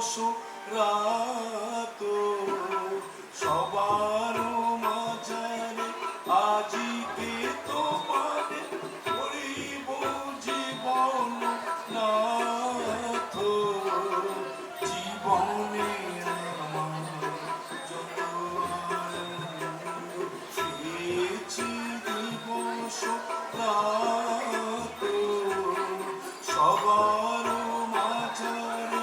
দিবস রাত সবার মাঝারে আজিকে তোমারে করিব জীবন নাথ জীবনে আমার যত পেয়েছি দিবস রাত সবার মাঝারে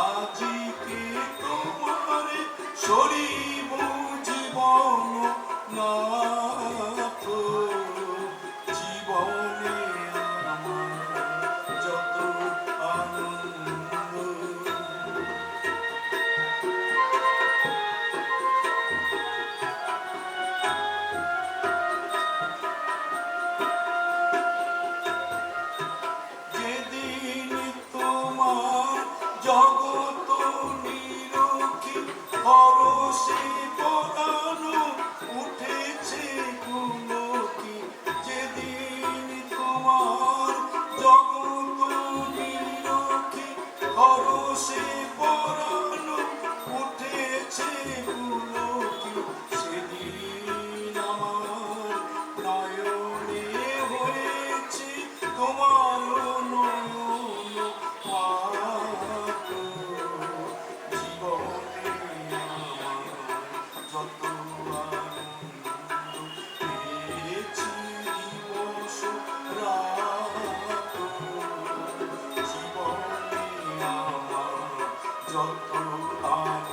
আজিকে তোমারে সরিব জীবন নাথ জীবনে আমার যত আনন্দ যেদিন তোমার জগত নিরখি পরশে পরানো উঠেছে গুণকি যেদিন তোমার জগত নিরখি পরশে পরানো উঠেছে গুণকি সেদিন আমার নয়নে হয়েছে তোমার নয়ন পাত জীবনে আমার যত আনন্দ পেয়েছি দিবস রাত জীবনে আমার যত আনন্দ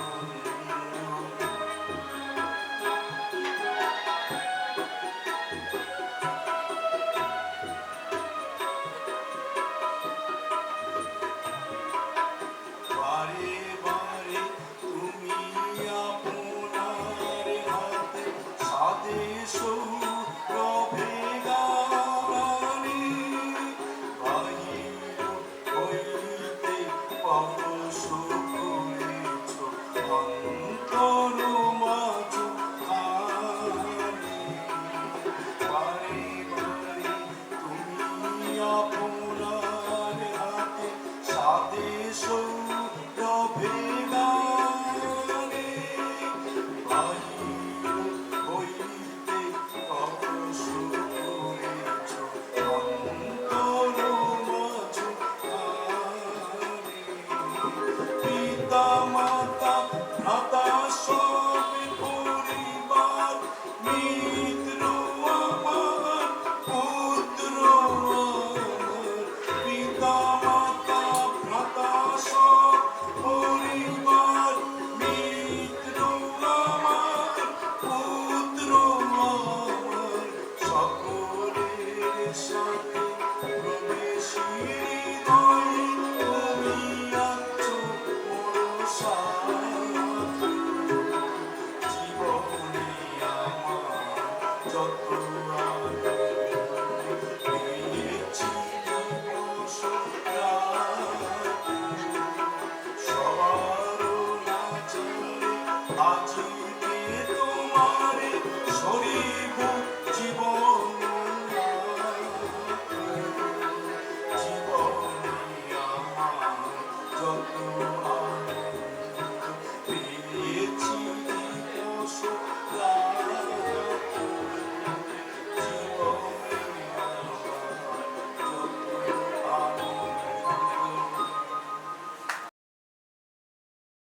বারে বারে তুমি আপনার হাতে স্বদেশ রবে গানে বাহির হইতে পরশ করেছ অন্তর মাঝখানে বারে বারে তুমি আপনার হাতে স্বদেশ রবে গানে বাহির হইতে পরশ করেছ অন্তর মাঝখানে পিতা মাতা ভ্রাতা সব পরিবার মিত্র আমার পুত্র আমার পিতা মাতা ভ্রাতা সব পরিবার মিত্র আমার পুত্র আমার সকলের সাথে প্রবেশী হৃদয়ে তুমি আছো মোর সাথী জীবনে আমার যত আনন্দ পেয়েছি দিবস রাত সবার নাচারে আজিকে তোমারে সরিব জীবন নাথ জীবনে আমার যত